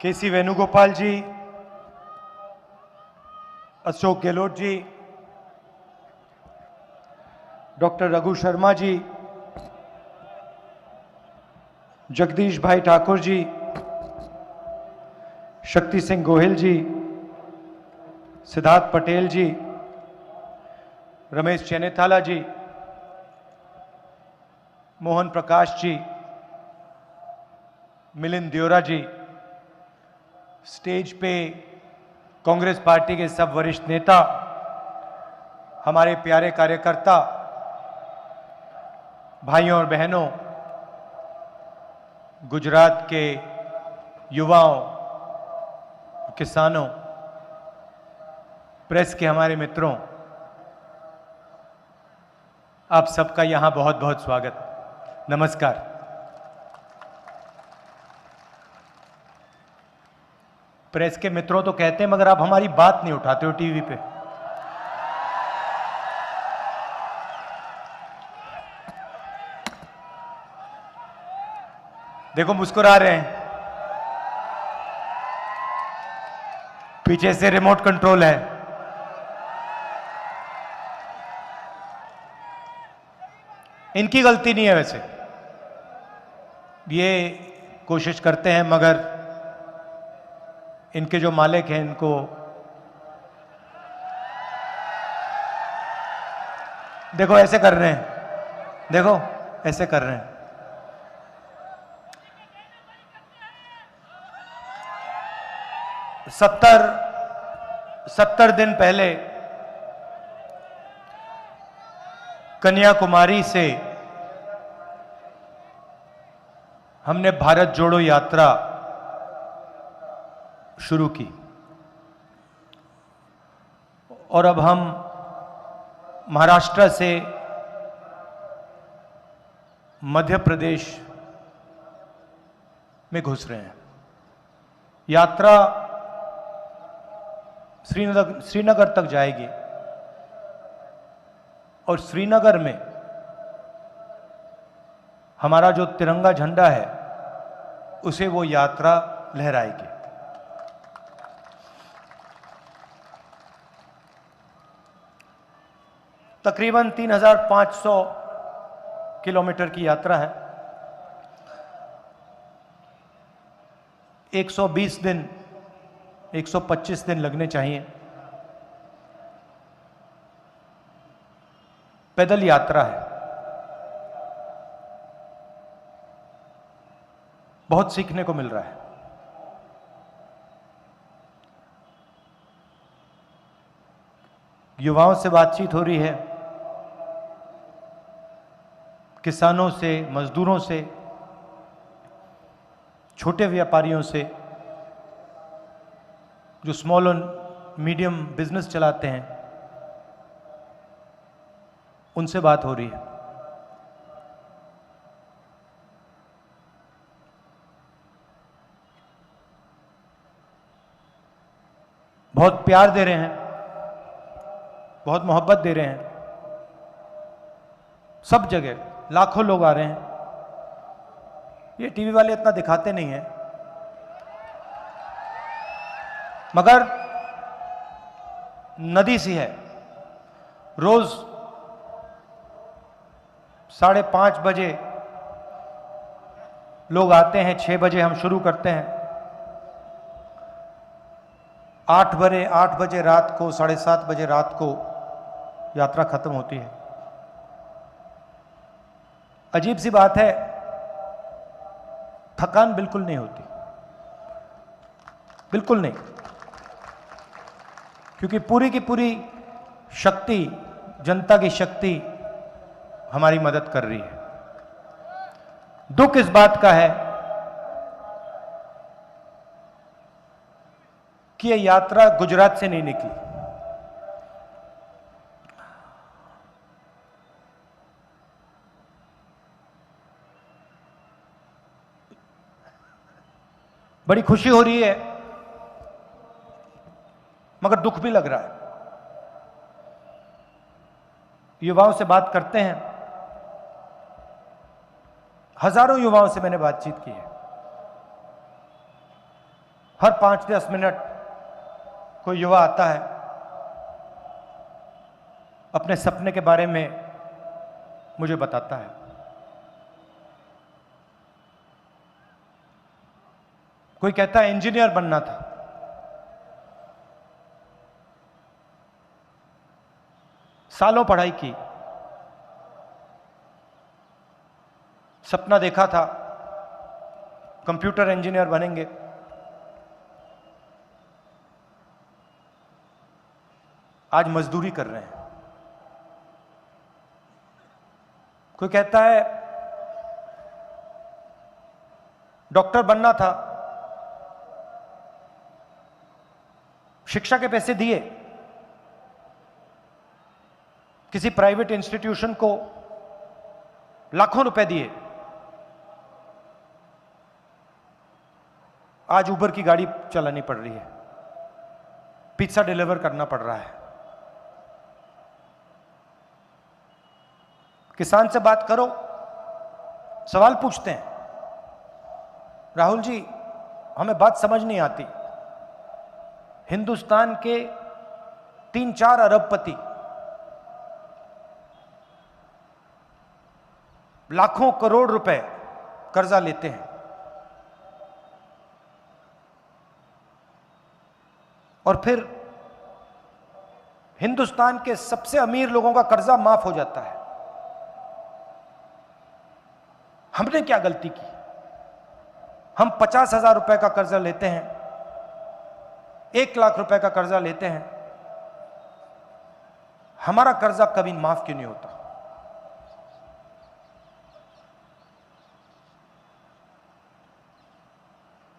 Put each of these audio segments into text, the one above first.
केसी वेणुगोपाल जी, Ashok Gehlot ji, doctor Raghu Sharma ji, Jagdish भाई ठाकुर जी, शक्ति सिंह गोहिल जी, सिद्धार्थ पटेल जी, रमेश चेन्नीथाला जी, मोहन प्रकाश जी, मिलिंद दियोरा जी, stage पे Congress party के सब वरिष्ठ नेता, हमारे प्यारे कार्यकर्ता, भाइयों और बहनों, गुजरात के युवाओं, किसानों, प्रेस के हमारे मित्रों, आप सबका यहां बहुत बहुत स्वागत। नमस्कार। प्रेस के मित्रों तो कहते हैं, मगर आप हमारी बात नहीं उठाते हो टीवी पे। देखो मुस्कुरा रहे हैं, पीछे से रिमोट कंट्रोल है। इनकी गलती नहीं है वैसे, ये कोशिश करते हैं, मगर इनके जो मालिक हैं इनको देखो ऐसे कर रहे हैं, देखो ऐसे कर रहे हैं। सत्तर दिन पहले कन्याकुमारी से हमने भारत जोड़ो यात्रा शुरू की और अब हम महाराष्ट्र से मध्य प्रदेश में घुस रहे हैं। यात्रा श्रीनगर तक जाएगी और श्रीनगर में हमारा जो तिरंगा झंडा है उसे वो यात्रा लहराएगी। तकरीबन 3500 किलोमीटर की यात्रा है। 120 दिन 125 दिन लगने चाहिए। पैदल यात्रा है। बहुत सीखने को मिल रहा है। युवाओं से बातचीत हो रही है, किसानों से, मजदूरों से, छोटे व्यापारियों से, जो स्मॉल और मीडियम बिजनेस चलाते हैं, उनसे बात हो रही है। बहुत प्यार दे रहे हैं, बहुत मोहब्बत दे रहे हैं। सब जगह लाखों लोग आ रहे हैं। ये टीवी वाले इतना दिखाते नहीं हैं, मगर नदी सी है। रोज 5:30 बजे लोग आते हैं, 6 बजे हम शुरू करते हैं, 8 बजे रात को, 7:30 बजे रात को यात्रा खत्म होती है। अजीब सी बात है, थकान बिल्कुल नहीं होती, बिल्कुल नहीं, क्योंकि पूरी की पूरी शक्ति, जनता की शक्ति हमारी मदद कर रही है। दुख इस बात का है कि यह यात्रा गुजरात से नहीं निकली। बड़ी खुशी हो रही है, मगर दुख भी लग रहा है। युवाओं से बात करते हैं, हजारों युवाओं से मैंने बातचीत की है। हर 5-10 मिनट कोई युवा आता है, अपने सपने के बारे में मुझे बताता है। कोई कहता है इंजीनियर बनना था, सालों पढ़ाई की, सपना देखा था कंप्यूटर इंजीनियर बनेंगे, आज मजदूरी कर रहे हैं। कोई कहता है डॉक्टर बनना था, शिक्षा के पैसे दिए, किसी प्राइवेट इंस्टीट्यूशन को लाखों रुपए दिए, आज उबर की गाड़ी चलानी पड़ रही है, पिज्जा डिलीवर करना पड़ रहा है। किसान से बात करो, सवाल पूछते हैं, राहुल जी हमें बात समझ नहीं आती, हिंदुस्तान के 3-4 अरबपति लाखों करोड़ रुपए कर्जा लेते हैं और फिर हिंदुस्तान के सबसे अमीर लोगों का कर्जा माफ हो जाता है। हमने क्या गलती की? हम 50,000 रुपए का कर्जा लेते हैं, 1 लाख रुपए का कर्जा लेते हैं, हमारा कर्जा कभी माफ क्यों नहीं होता?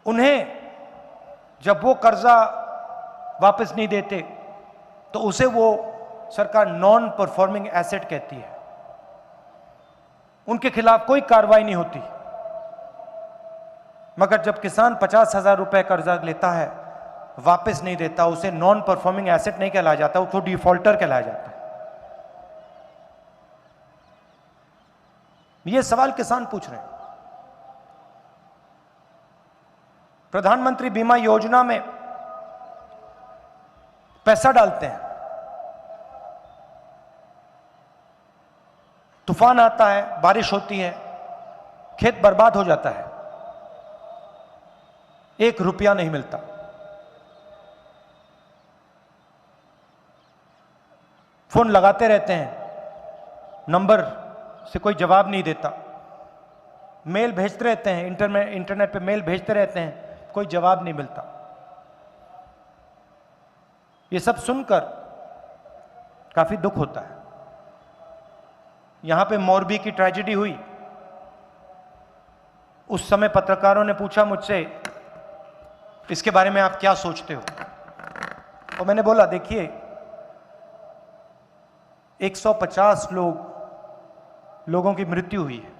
उन्हें जब वो कर्जा वापस नहीं देते तो उसे वो सरकार नॉन परफॉर्मिंग एसेट कहती है, उनके खिलाफ कोई कार्रवाई नहीं होती। मगर जब किसान 50,000 रुपए कर्जा लेता है, वापस नहीं देता, उसे नॉन परफॉर्मिंग एसेट नहीं कहलाया जाता, उसको डिफॉल्टर कहलाया जाता है। यह सवाल किसान पूछ रहे हैं। प्रधानमंत्री बीमा योजना में पैसा डालते हैं, तूफान आता है, बारिश होती है, खेत बर्बाद हो जाता है, 1 रुपया नहीं मिलता। फोन लगाते रहते हैं, नंबर से कोई जवाब नहीं देता, मेल भेजते रहते हैं, इंटरनेट पे मेल भेजते रहते हैं, कोई जवाब नहीं मिलता। ये सब सुनकर काफी दुख होता है। यहां पे मोरबी की ट्रेजेडी हुई, उस समय पत्रकारों ने पूछा मुझसे इसके बारे में आप क्या सोचते हो, और मैंने बोला देखिए 150 लोगों की मृत्यु हुई है,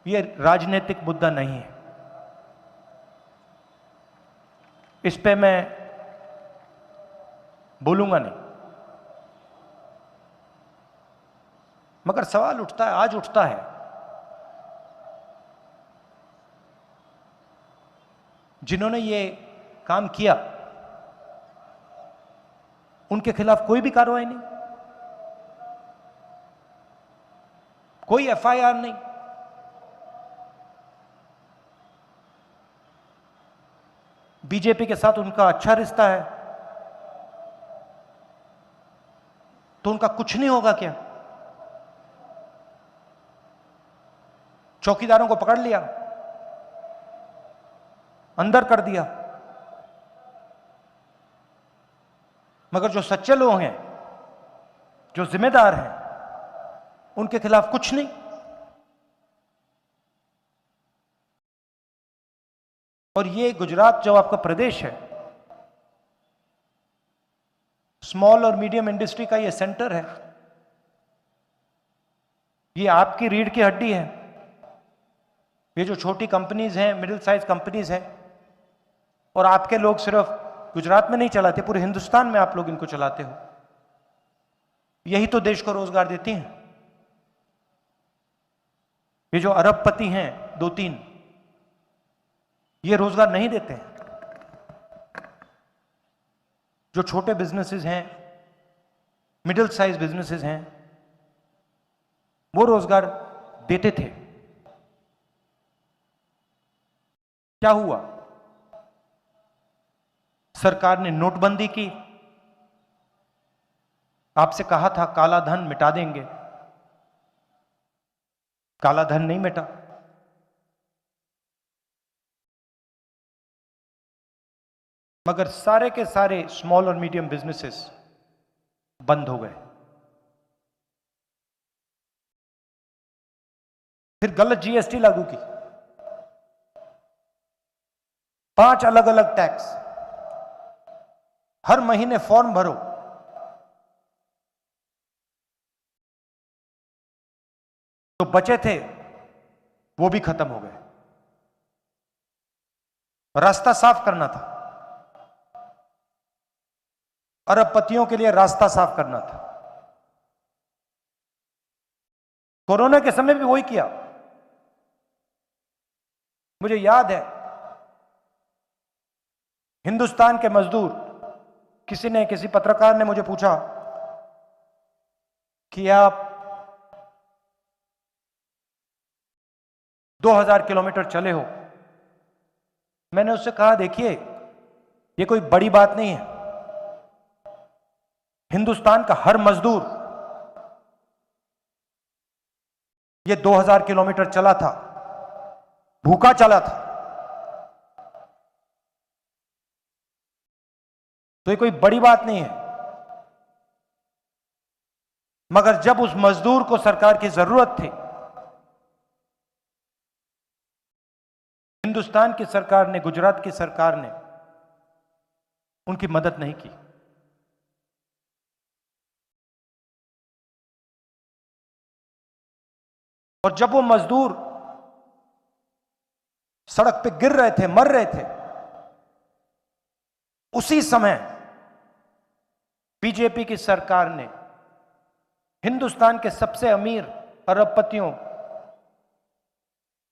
यह राजनीतिक मुद्दा नहीं है, इस पे मैं बोलूंगा नहीं। मगर सवाल उठता है, आज उठता है, जिन्होंने ये काम किया उनके खिलाफ कोई भी कार्रवाई नहीं, कोई एफआईआर नहीं। बीजेपी के साथ उनका अच्छा रिश्ता है तो उनका कुछ नहीं होगा क्या? चौकीदारों को पकड़ लिया, अंदर कर दिया, मगर जो सच्चे लोग हैं, जो जिम्मेदार हैं, उनके खिलाफ कुछ नहीं। और ये गुजरात जो आपका प्रदेश है, स्मॉल और मीडियम इंडस्ट्री का ये सेंटर है, ये आपकी रीढ़ की हड्डी है। ये जो छोटी कंपनीज हैं, मिडिल साइज कंपनीज हैं, और आपके लोग सिर्फ गुजरात में नहीं चलाते, पूरे हिंदुस्तान में आप लोग इनको चलाते हो। यही तो देश को रोजगार देती हैं। ये जो अरबपति हैं 2-3, ये रोजगार नहीं देते हैं। जो छोटे बिजनेसेस हैं, मिडिल साइज बिजनेसेस हैं, वो रोजगार देते थे। क्या हुआ? सरकार ने नोटबंदी की, आपसे कहा था काला धन मिटा देंगे, काला धन नहीं मिटा। मगर सारे के सारे स्मॉल और मीडियम बिजनेसेस बंद हो गए। फिर गलत जीएसटी लागू की, 5 अलग अलग टैक्स, हर महीने फॉर्म भरो। जो बचे थे वो भी खत्म हो गए। रास्ता साफ करना था, अरबपतियों के लिए रास्ता साफ करना था। कोरोना के समय भी वही किया। मुझे याद है, हिंदुस्तान के मजदूर, किसी पत्रकार ने मुझे पूछा कि आप 2000 किलोमीटर चले हो। मैंने उससे कहा, देखिए ये कोई बड़ी बात नहीं है। हिंदुस्तान का हर मजदूर ये 2000 किलोमीटर चला था, भूखा चला था। तो ये कोई बड़ी बात नहीं है। मगर जब उस मजदूर को सरकार की जरूरत थी, हिंदुस्तान की सरकार ने, गुजरात की सरकार ने उनकी मदद नहीं की। और जब वो मजदूर सड़क पे गिर रहे थे, मर रहे थे, उसी समय बीजेपी की सरकार ने हिंदुस्तान के सबसे अमीर अरबपतियों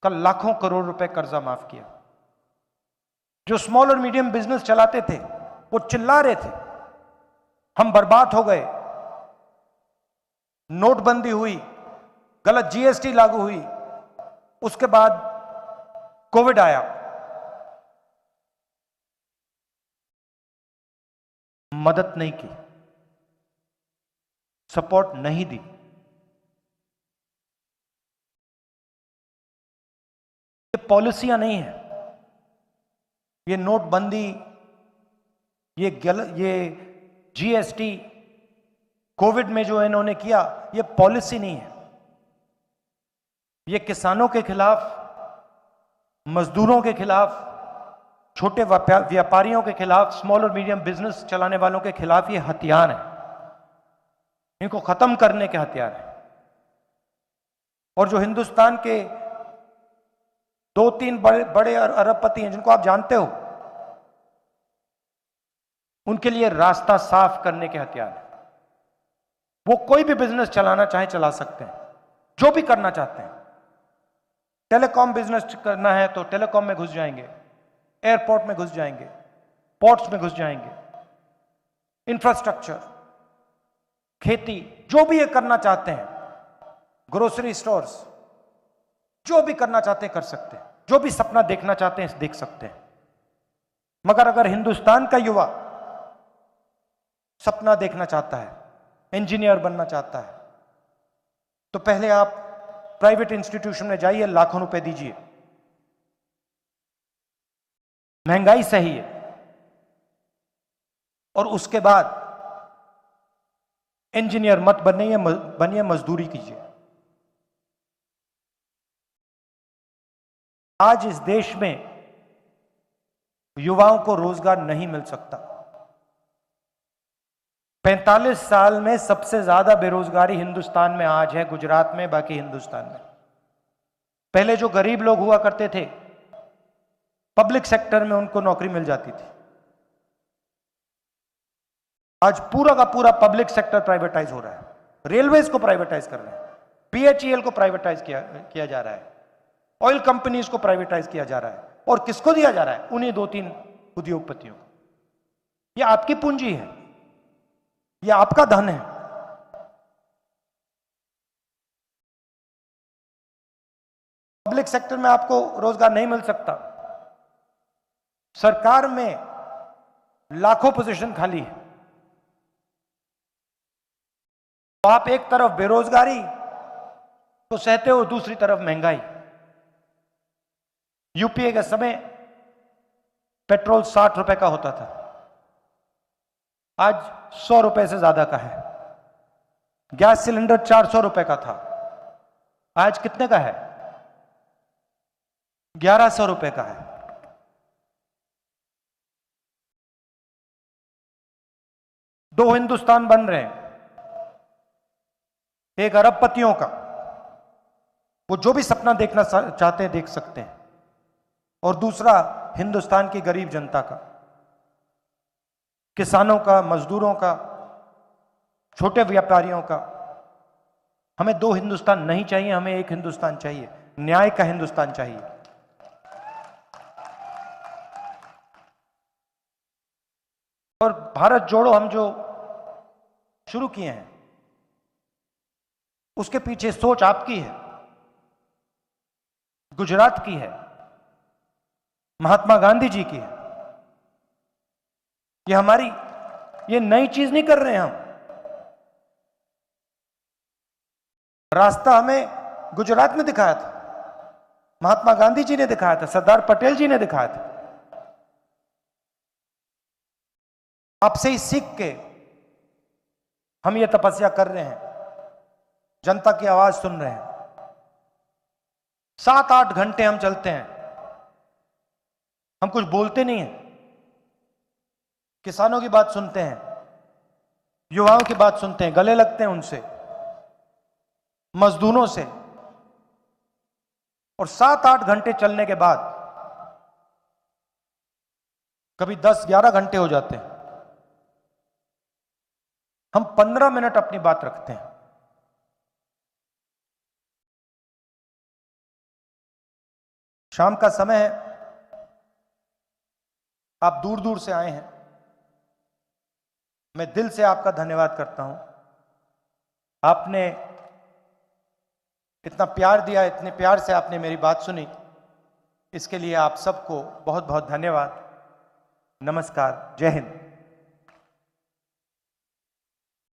का लाखों करोड़ रुपए कर्जा माफ किया। जो स्मॉल और मीडियम बिजनेस चलाते थे वो चिल्ला रहे थे, हम बर्बाद हो गए। नोटबंदी हुई, गलत जीएसटी लागू हुई, उसके बाद कोविड आया, मदद नहीं की, सपोर्ट नहीं दी। ये पॉलिसियां नहीं है, ये नोटबंदी, ये जीएसटी, कोविड में जो इन्होंने किया, ये पॉलिसी नहीं है। ये किसानों के खिलाफ, मजदूरों के खिलाफ, छोटे व्यापारियों के खिलाफ, स्मॉल और मीडियम बिजनेस चलाने वालों के खिलाफ ये हथियार है। इनको खत्म करने के हथियार है। और जो हिंदुस्तान के 2-3 बड़े अरबपति हैं जिनको आप जानते हो, उनके लिए रास्ता साफ करने के हथियार है। वो कोई भी बिजनेस चलाना चाहे चला सकते हैं, जो भी करना चाहते हैं। टेलीकॉम बिजनेस करना है तो टेलीकॉम में घुस जाएंगे, एयरपोर्ट में घुस जाएंगे, पोर्ट्स में घुस जाएंगे, इंफ्रास्ट्रक्चर, खेती, जो भी ये करना चाहते हैं, ग्रोसरी स्टोर्स, जो भी करना चाहते हैं कर सकते हैं, जो भी सपना देखना चाहते हैं देख सकते हैं। मगर अगर हिंदुस्तान का युवा सपना देखना चाहता है, इंजीनियर बनना चाहता है, तो पहले आप प्राइवेट इंस्टीट्यूशन में जाइए, लाखों रुपए दीजिए, महंगाई सही है, और उसके बाद इंजीनियर मत बनिए, मजदूरी कीजिए। आज इस देश में युवाओं को रोजगार नहीं मिल सकता। 45 साल में सबसे ज्यादा बेरोजगारी हिंदुस्तान में आज है, गुजरात में, बाकी हिंदुस्तान में। पहले जो गरीब लोग हुआ करते थे, पब्लिक सेक्टर में उनको नौकरी मिल जाती थी। आज पूरा का पूरा पब्लिक सेक्टर प्राइवेटाइज हो रहा है। रेलवेज को प्राइवेटाइज कर रहे हैं, बीएचईएल को प्राइवेटाइज किया जा रहा है, ऑयल कंपनीज को प्राइवेटाइज किया जा रहा है। और किसको दिया जा रहा है? उन्हीं 2-3 उद्योगपतियों को। यह आपकी पूंजी है, यह आपका धन है। पब्लिक सेक्टर में आपको रोजगार नहीं मिल सकता। सरकार में लाखों पोजीशन खाली है। तो आप एक तरफ बेरोजगारी तो सहते हो, दूसरी तरफ महंगाई। यूपीए के समय पेट्रोल 60 रुपए का होता था, आज 100 रुपए से ज्यादा का है। गैस सिलेंडर 400 रुपए का था, आज कितने का है? 1100 रुपए का है। दो हिंदुस्तान बन रहे हैं, एक अरबपतियों का, वो जो भी सपना देखना चाहते हैं देख सकते हैं, और दूसरा हिंदुस्तान की गरीब जनता का, किसानों का, मजदूरों का, छोटे व्यापारियों का। हमें दो हिंदुस्तान नहीं चाहिए, हमें एक हिंदुस्तान चाहिए, न्याय का हिंदुस्तान चाहिए। और भारत जोड़ो हम जो शुरू किए हैं, उसके पीछे सोच आपकी है, गुजरात की है, महात्मा गांधी जी की है। ये हमारी, ये नई चीज नहीं कर रहे हैं हम। रास्ता हमें गुजरात में दिखाया था, महात्मा गांधी जी ने दिखाया था, सरदार पटेल जी ने दिखाया था। आपसे ही सीख के हम ये तपस्या कर रहे हैं, जनता की आवाज सुन रहे हैं। 7-8 घंटे हम चलते हैं, हम कुछ बोलते नहीं हैं, किसानों की बात सुनते हैं, युवाओं की बात सुनते हैं, गले लगते हैं उनसे, मजदूरों से। और 7-8 घंटे चलने के बाद कभी 10-11 घंटे हो जाते हैं, हम 15 मिनट अपनी बात रखते हैं। शाम का समय है, आप दूर दूर से आए हैं, मैं दिल से आपका धन्यवाद करता हूं। आपने इतना प्यार दिया, इतने प्यार से आपने मेरी बात सुनी, इसके लिए आप सबको बहुत बहुत धन्यवाद। नमस्कार, जय हिंद।